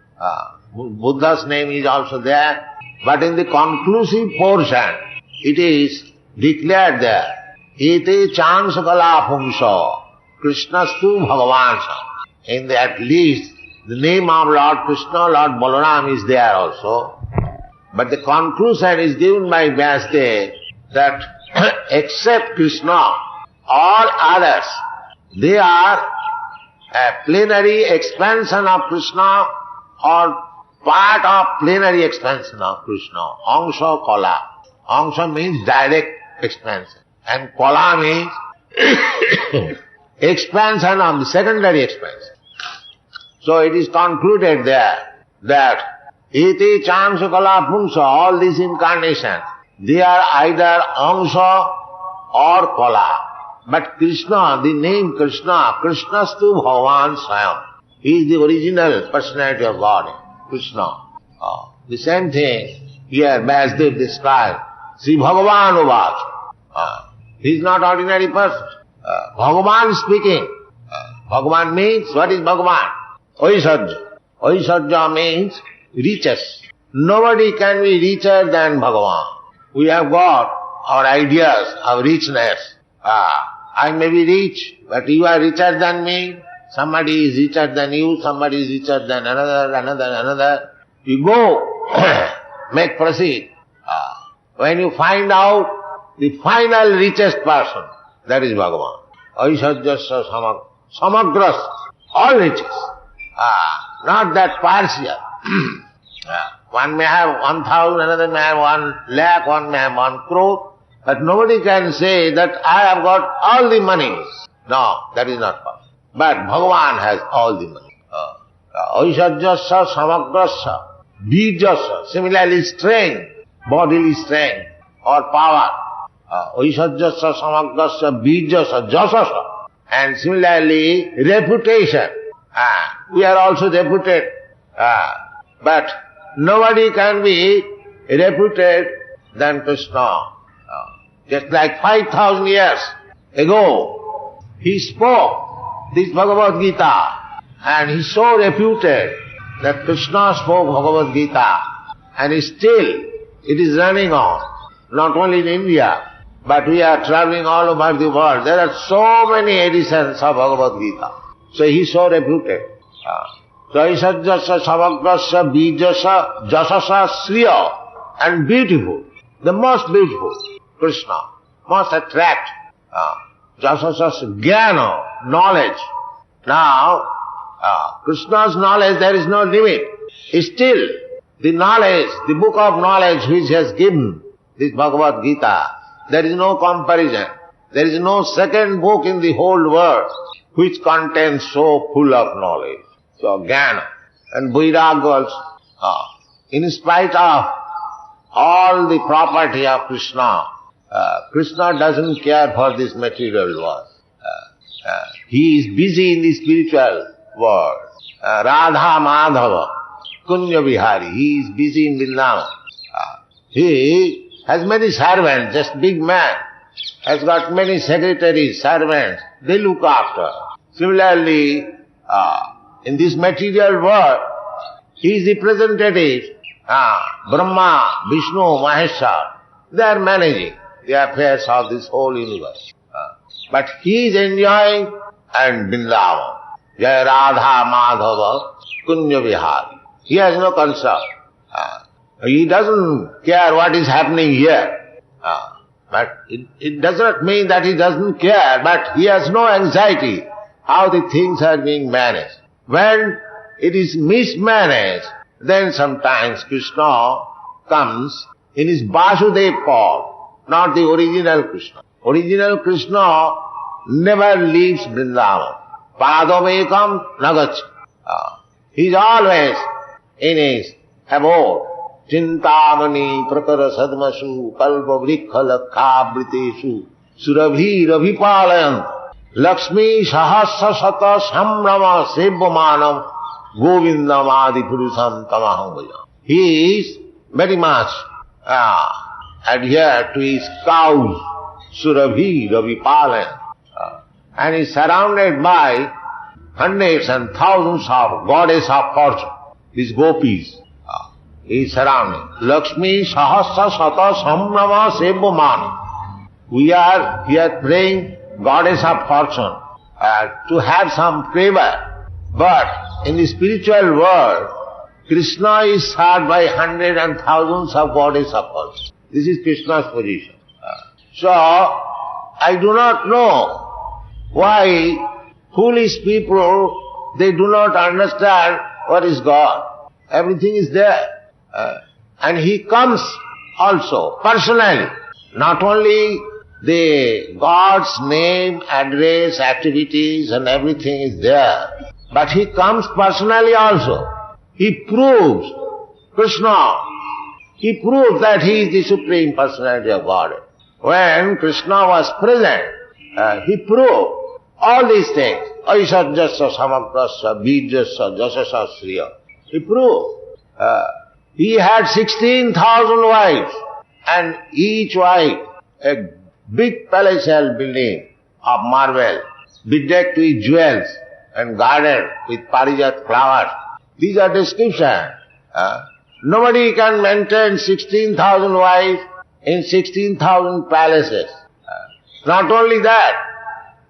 Buddha's name is also there. But in the conclusive portion, it is declared there, Ete chansakala pumsa, Krishnastu Bhagavansa. In that list, the name of Lord Krishna, Lord Balaram is there also. But the conclusion is given by Vyasadeva that except Krishna, all others, they are a plenary expansion of Krishna or part of plenary expansion of Krishna. Angsha Kala. Angsha means direct expansion. And Kala means expansion of the secondary expansion. So it is concluded there that Iti Chansha Kala Pumsa, all these incarnations, they are either Angsha or Kala. But Krishna, the name Krishna, Krishnastu Bhagavan Swayam, he is the original personality of God, Krishna. The same thing here Vyasadeva described. Sri Bhagavan Uvacha. He is not ordinary person. Bhagavan speaking. Bhagavan means, what is Bhagavan? Aishwarya. Aishwarya means riches. Nobody can be richer than Bhagavan. We have got our ideas of richness. I may be rich, but you are richer than me. Somebody is richer than you, somebody is richer than another. You go, make proceed. When you find out the final richest person, that is Bhagavan. Aishajyasya samagras, all riches. Not that partial. One may have 1,000, another may have 1 lakh, one may have 1 crore, but nobody can say that I have got all the monies. No, that is not possible. But Bhagavan has all the money. Aishajyasya samagrasya, bijasya, similarly strength, bodily strength or power. Aishajyasya samagrasya, bijasya, jasasya. And similarly reputation. We are also reputed. But nobody can be reputed than Krishna. Just like 5,000 years ago, he spoke this Bhagavad Gita, and he so reputed that Krishna spoke Bhagavad Gita, and still it is running on, not only in India, but we are traveling all over the world. There are so many editions of Bhagavad Gita. So he so reputed. Aishajyasya samagrasya bijasya jasasya sriya, and beautiful, the most beautiful, Krishna, most attract. Jasasya jnana, knowledge. Now, Krishna's knowledge, there is no limit. Still, the knowledge, the book of knowledge which he has given, this Bhagavad Gita, there is no comparison. There is no second book in the whole world which contains so full of knowledge. So, jnana and vairagya also. In spite of all the property of Krishna, Krishna doesn't care for this material world. He is busy in the spiritual world. Radha Madhava, Kunya Vihari, he is busy in Vrindavan. He has many servants, just big man, has got many secretaries, servants, they look after. Similarly, in this material world, he is the representative, Brahma, Vishnu, Maheshwar, they are managing the affairs of this whole universe. But he is enjoying and Vrindavan. Jai Radha Madhava Kunya Vihari. He has no concern. He doesn't care what is happening here. But it does not mean that he doesn't care, but he has no anxiety how the things are being managed. When it is mismanaged, then sometimes Krishna comes in his Vasudev form, not the original Krishna. Original Krishna never leaves Vrindavan. Padamekam nagach. He is always in his abode. Chintamani prakara sadmasu kalpa vrikha lakhabritesu surabhi rabhipalayant Lakshmi sahasra sata samrama sevvamanam govindam adi purusam tamaham bhajam. He is very much adhered to his cows, surabhi rabhipalayant, and is surrounded by hundreds and thousands of goddess of fortune, these gopis. He is surrounded. Lakshmi sahasra sata samrama sevvamanam. We are here praying goddess of fortune to have some favor. But in the spiritual world, Krishna is served by hundreds and thousands of goddess of fortune. This is Krishna's position. So, I do not know why foolish people, they do not understand what is God. Everything is there. And he comes also personally, not only the God's name, address, activities and everything is there, but he comes personally also. He proves, Krishna, he proves that he is the Supreme Personality of Godhead. When Krishna was present, he proved all these things. Aishajyasya samagrasya bijasya jasasya sriya. He proved. He had 16,000 wives, and each wife a big palatial building of marble, bedecked with jewels and guarded with parijat flowers. These are descriptions. Nobody can maintain 16,000 wives in 16,000 palaces. Not only that,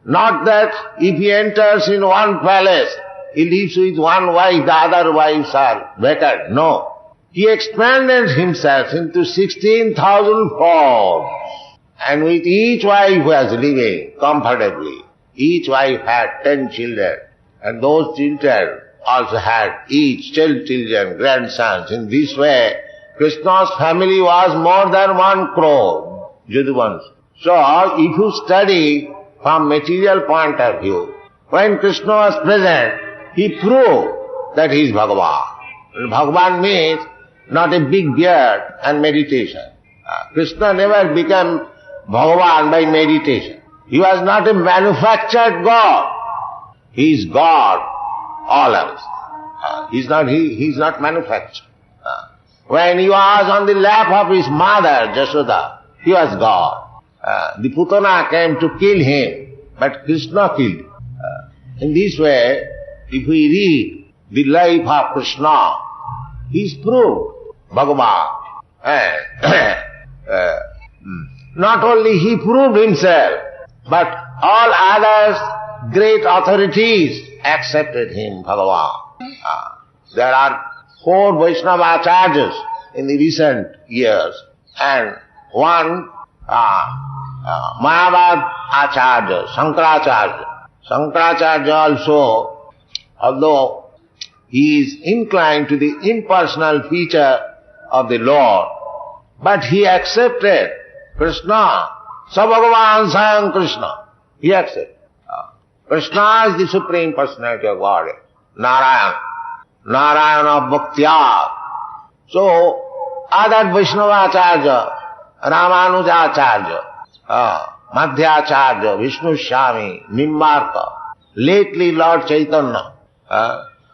Not that if he enters in one palace, he lives with one wife, the other wives are better. No. He expanded himself into 16,000 forms. And with each wife was living comfortably. Each wife had 10 children. And those children also had each children, grandsons. In this way, Krishna's family was more than 1 crore, Yaduvans. So, if you study from material point of view, when Krishna was present, he proved that he is Bhagavan. And Bhagavan means not a big beard and meditation. Krishna never became Bhagavan by meditation. He was not a manufactured God. He is God, always. He is not manufactured. When he was on the lap of his mother, Jashoda, he was God. The Putana came to kill him, but Krishna killed him. In this way, if we read the life of Krishna, he is proved Bhagavan. Not only he proved himself, but all others, great authorities, accepted him, Bhagavan. There are 4 Vaishnava acharyas in the recent years, and one Mahabharata acharya, Shankaracharya. Shankaracharya also, although he is inclined to the impersonal feature of the Lord, but he accepted Krishna, Sa Bhagavan Sayam Krishna. He accepted. Krishna is the Supreme Personality of Godhead, Narayana. Narayana Bhaktya. So, other Vaishnava Acharya, Ramanuja Acharya, Madhya Acharya, Vishnu Swami, Nimbarka, lately Lord Chaitanya,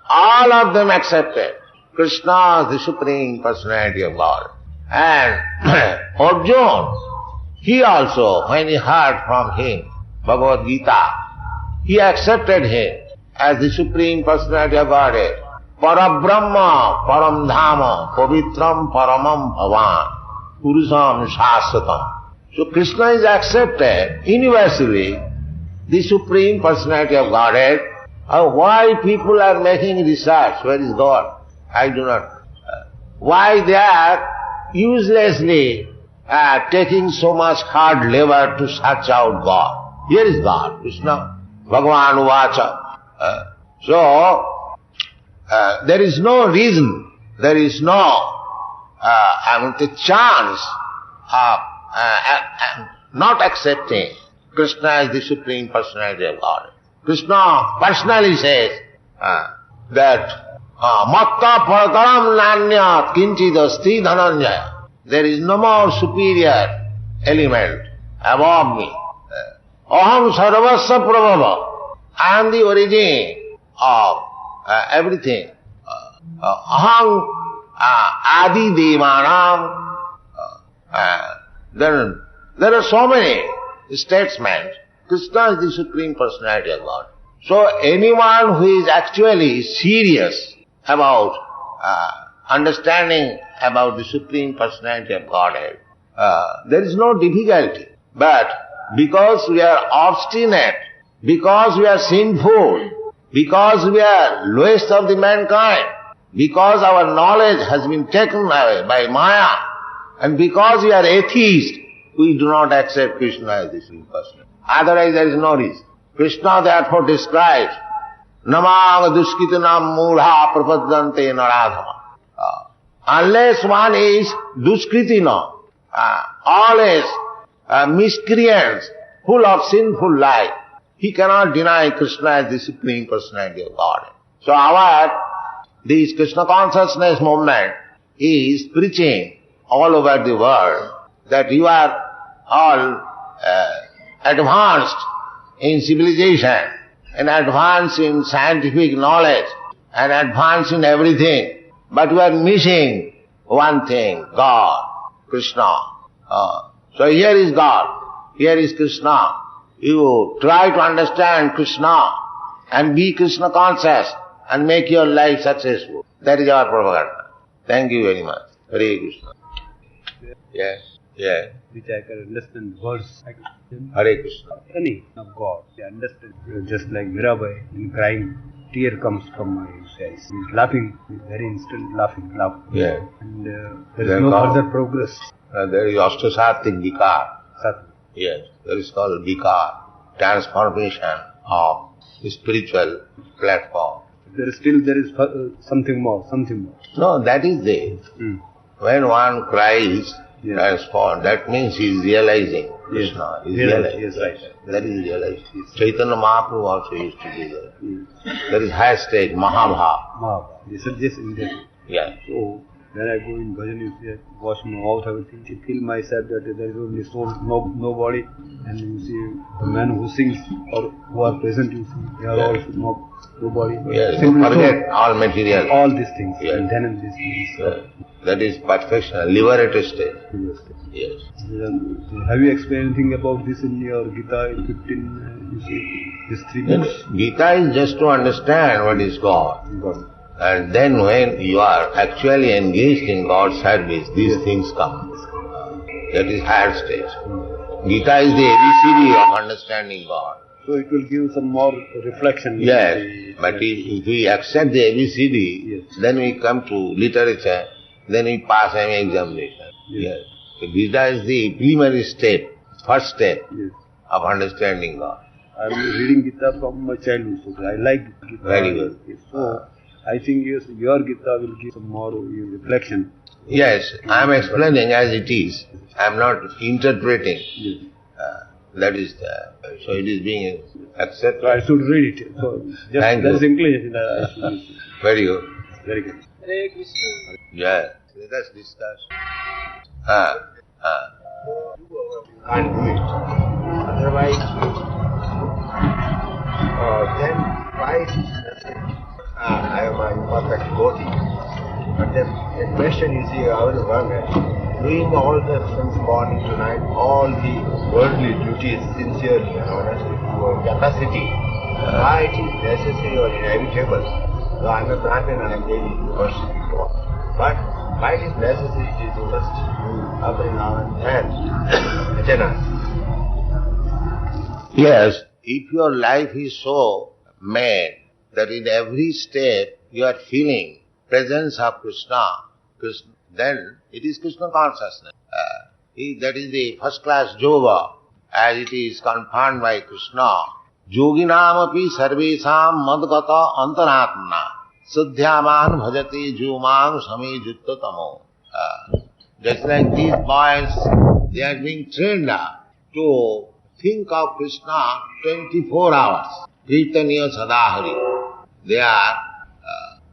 all of them accepted Krishna is the Supreme Personality of God. And Arjuna, he also, when he heard from him Bhagavad Gita, he accepted him as the Supreme Personality of Godhead. Parabrahma, Param Dhama, Pavitram, Paramam Bhavan, Purusam Shasatam. So Krishna is accepted universally, the Supreme Personality of Godhead. Why people are making research, where is God? I do not. Why they are uselessly taking so much hard labor to search out God? Here is God, Krishna, Bhagavan Uvacha. So, there is no reason, there is no the chance of not accepting Krishna as the Supreme Personality of God. Krishna personally says that Matta Parataram Nanyat Kinchidasti Dhananjaya. There is no more superior element above me. Aham Sarvasya Prabhava. I am the origin of everything. Aham Adi Devanam. There are so many statements. Krishna is the Supreme Personality of God. So anyone who is actually serious about understanding about the Supreme Personality of Godhead, there is no difficulty. But because we are obstinate, because we are sinful, because we are lowest of the mankind, because our knowledge has been taken away by Maya, and because we are atheists, we do not accept Krishna as the Supreme Personality. Otherwise there is no reason. Krishna therefore describes Namang Duskitanam Mudha Prapadante Naradhama. Unless one is Duskritina, always miscreants, full of sinful life, he cannot deny Krishna as the Supreme Personality of God. So this Krishna consciousness movement is preaching all over the world that you are all advanced in civilization and advanced in scientific knowledge and advanced in everything, but you are missing one thing, God, Krishna. So here is God, here is Krishna. You try to understand Krishna and be Krishna conscious and make your life successful. That is our propaganda. Thank you very much. Hare Krishna. Yes. Yeah. which I can understand words. Hare Krishna. Any of God, I understand. Just like Mirabai in crying, tear comes from my eyes. He's laughing, he's very instant laughing. Yeah. And there is no further progress. There is Ashtasattvic Vikar. Sat. Yes. There is called Vikar. Transformation of spiritual platform. There is something more. No, that is there. When one cries, Yes. transformed, that means he is realizing Krishna. He is realizing. Yes, right. That is realizing. Chaitanya Mahaprabhu also used to do that. There is high stage, Mahabharata. This is just in that. Yeah. So when I go in bhajan, you see, I wash my mouth, everything. I feel myself that there is only soul, no body. And you see the man who sings or who are present, you see, they are also no body. Yes. Simply Forget soul. all material. All these things. Yes. And then these things. That is perfection, liberated state. Yes. Have you explained anything about this in your Gita in 15, you see, these 3 books? Gita is just to understand what is God. And then when you are actually engaged in God's service, these things come. That is higher stage. Gita is the ABCD of understanding God. So it will give some more reflection. Yes, but if we accept the ABCD, then we come to literature, then we pass any examination. Yes. So Gita is the preliminary step, first step of understanding God. I am reading Gita from my childhood, so I like Gita. Very good. So I think your Gita will give some more reflection. Yes, I am explaining as it is. I am not interpreting. Yes. That is so it is being accepted. So I should read it. So just Thank there is you. English. I should listen. Very good. Very good. Hare Krishna. Yeah. Let us discuss. Can't do it. Otherwise, then why I am an imperfect devotee. But then the question is here, I was wondering, doing all the since morning to night, all the worldly duties sincerely and honestly to your capacity, why it is necessary or inevitable. Though I am a Brahmin and I am daily worshipping God. But why it is necessary is you must do every now and then. Achanas. Yes, if your life is so made that in every step you are feeling presence of Krishna, then it is Krishna consciousness. That is the first class yoga, as it is confirmed by Krishna. Yoginam api sarvesam madgata antaratmana Siddhyaman bhajati jumang sami jutta tamo. Just like these boys, they are being trained to think of Krishna 24 hours. Kirtaniya sadahari. They are,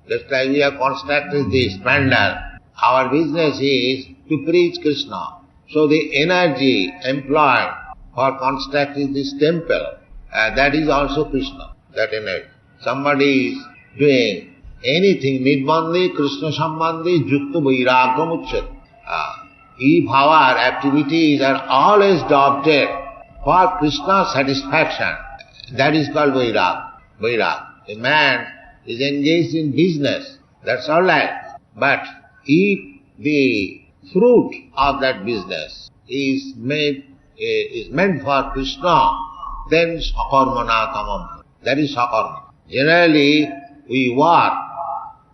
just like we have constructed this pandal, our business is to preach Krishna. So the energy employed for constructing this temple, that is also Krishna, that energy. Somebody is doing anything, Nidbandi, Krishna Sambandhi, Jukta Vairagam Uchat. If our activities are always adopted for Krishna's satisfaction, that is called Vairag. A man is engaged in business, that's all right. But if the fruit of that business is meant for Krishna, then sakarmana kamam. That is sakarma. Generally, we work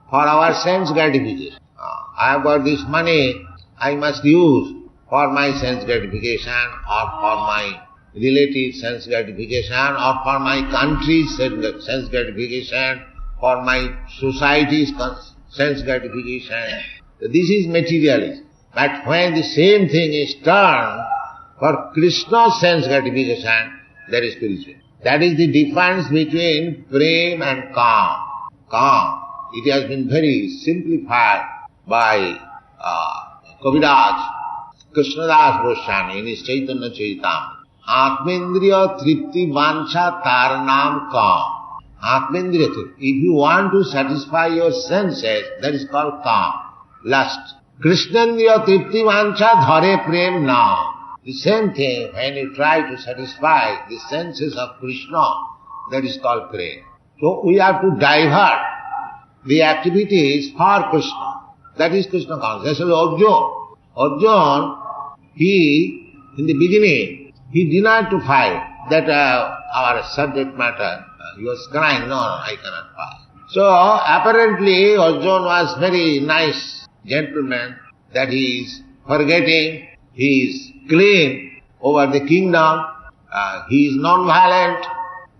for our sense gratification. I have got this money, I must use for my sense gratification, or for my relative sense gratification, or for my country's sense gratification, for my society's sense gratification. This is materialism. But when the same thing is turned for Krishna's sense gratification, that is spiritual. That is the difference between prem and kam. Kam, it has been very simplified by Kaviraj Krishnadas Goswami in his Chaitanya Charitamrita. Atmendriya tripti vancha taranam kam. Atmendriya tripti. If you want to satisfy your senses, that is called kam, lust. Krishnendriya tripti vancha dhare prem na. The same thing, when you try to satisfy the senses of Krishna, that is called prem. So we have to divert the activities for Krishna. That is Krishna consciousness. Arjuna He, in the beginning, he denied to fight. That our subject matter, he was crying, no, I cannot fight. So apparently Arjuna was very nice gentleman, that he is forgetting, he is clean over the kingdom, he is non-violent,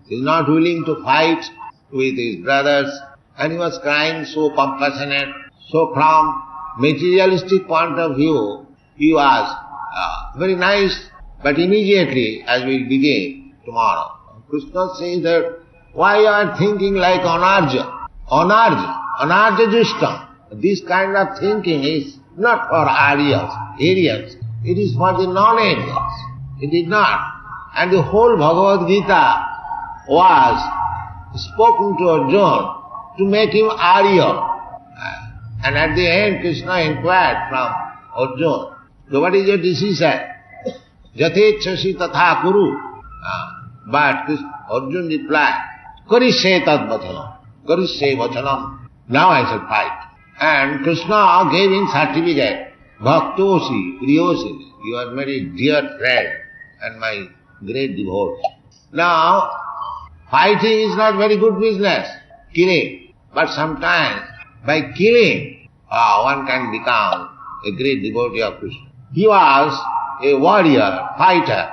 he is not willing to fight with his brothers, and he was crying so compassionate. So from materialistic point of view, he was very nice, but immediately, as we begin tomorrow, Krishna says that, why you are thinking like Anarja? Anarja Justam. This kind of thinking is not for Aryans. It is for the non-Aryans. It is not. And the whole Bhagavad Gita was spoken to Arjuna to make him Arya. And at the end, Krishna inquired from Arjuna, so what is your decision? Jatechasi tatha kuru. But Arjuna replied, Karishe tad vachanam. Karishe vachanam. Now I shall fight. And Krishna gave him certificate. Bhaktosi, priyosi. You are my dear friend and my great devotee. Now, fighting is not very good business. Killing. But sometimes, by killing, one can become a great devotee of Krishna. He was a warrior, fighter.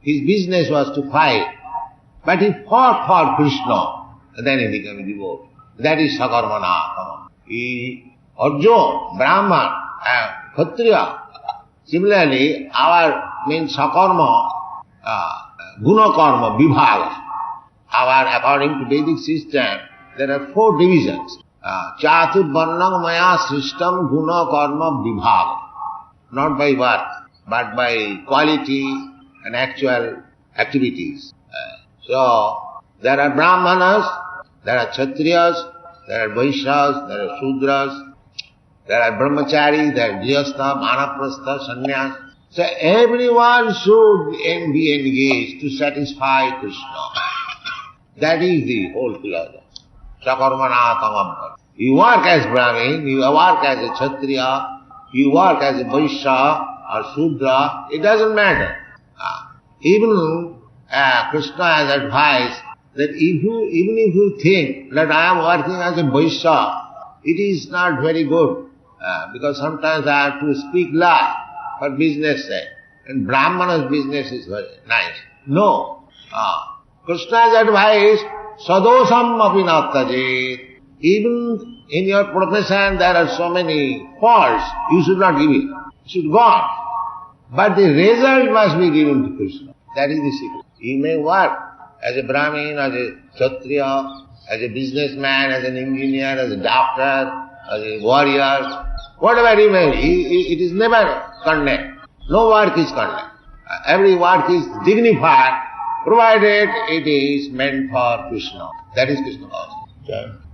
His business was to fight. But he fought for Krishna, and then he became a devotee. That is Sakarmana. Arjuna, Brahman, Kshatriya. Similarly, our means Sakarma, Guna Karma, Vibhaga. According to Vedic system, there are 4 divisions. Chatur Varnam Maya Srishtam Guna Karma Vibhaga. Not by birth, but by quality and actual activities. So, there are Brahmanas, there are Kshatriyas, there are Vaishyas, there are Shudras, there are Brahmachari, there are Grihastha, Manaprastha, Sannyas. So everyone should be engaged to satisfy Krishna. That is the whole philosophy. Sakarmana tamam. You work as Brahmin, you work as a Kshatriya, you work as a Vaishya or Shudra, it doesn't matter. Even Krishna has advised that even if you think that I am working as a Vaishya, it is not very good, because sometimes I have to speak lie for business sake, and Brahmana's business is very nice. No. Krishna's advice, sadosham api nattajit. Even in your profession there are so many faults, you should not give it. You should go on. But the result must be given to Krishna. That is the secret. You may work as a Brahmin, as a Kshatriya, as a businessman, as an engineer, as a doctor, as a warrior, whatever you may be, it is never condemned. No work is condemned. Every work is dignified, provided it is meant for Krishna. That is Krishna consciousness.